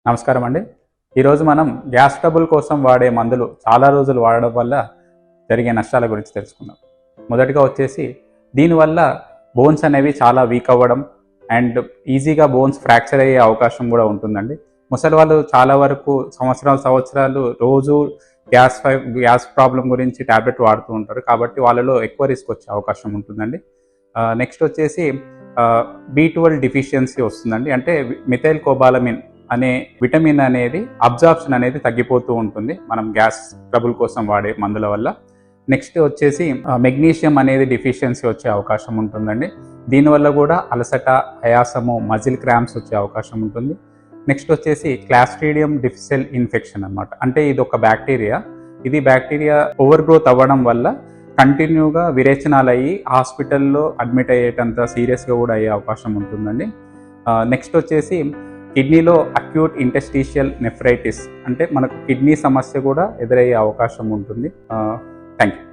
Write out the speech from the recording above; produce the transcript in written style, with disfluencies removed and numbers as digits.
నమస్కారం అండి. ఈరోజు మనం గ్యాస్ ట్రబుల్ కోసం వాడే మందులు చాలా రోజులు వాడడం వల్ల జరిగే నష్టాల గురించి తెలుసుకుందాం. మొదటిగా వచ్చేసి దీనివల్ల బోన్స్ అనేవి చాలా వీక్ అవ్వడం అండ్ ఈజీగా బోన్స్ ఫ్రాక్చర్ అయ్యే అవకాశం కూడా ఉంటుందండి. ముసలి వాళ్ళు చాలా వరకు సంవత్సరాలు రోజు గ్యాస్ ప్రాబ్లం గురించి టాబ్లెట్ వాడుతూ ఉంటారు. కాబట్టి వాళ్ళలో ఎక్కువ రిస్క్ వచ్చే అవకాశం ఉంటుందండి. నెక్స్ట్ వచ్చేసి B12 డెఫిషియన్సీ వస్తుందండి. అంటే మిథైల్ కోబాలమిన్ అనే విటమిన్ అనేది అబ్జార్ప్షన్ అనేది తగ్గిపోతూ ఉంటుంది మనం గ్యాస్ ట్రబుల్ కోసం వాడే మందుల వల్ల. నెక్స్ట్ వచ్చేసి మెగ్నీషియం అనేది డెఫిషియన్సీ వచ్చే అవకాశం ఉంటుందండి. దీనివల్ల కూడా అలసట, ఆయాసము, మజిల్ క్రాంప్స్ వచ్చే అవకాశం ఉంటుంది. నెక్స్ట్ వచ్చేసి క్లాస్ట్రీడియం డిఫిసిల్ ఇన్ఫెక్షన్ అన్నమాట. అంటే ఇది ఒక బ్యాక్టీరియా. ఇది బ్యాక్టీరియా ఓవర్ గ్రోత్ అవ్వడం వల్ల కంటిన్యూగా విరేచనాలు అయ్యి హాస్పిటల్లో అడ్మిట్ అయ్యేటంత సీరియస్గా కూడా అయ్యే అవకాశం ఉంటుందండి. నెక్స్ట్ వచ్చేసి కిడ్నీలో అక్యూట్ ఇంటెస్టిషియల్ నెఫ్రైటిస్, అంటే మనకు కిడ్నీ సమస్య కూడా ఎదురయ్యే అవకాశం ఉంటుంది. Thank you.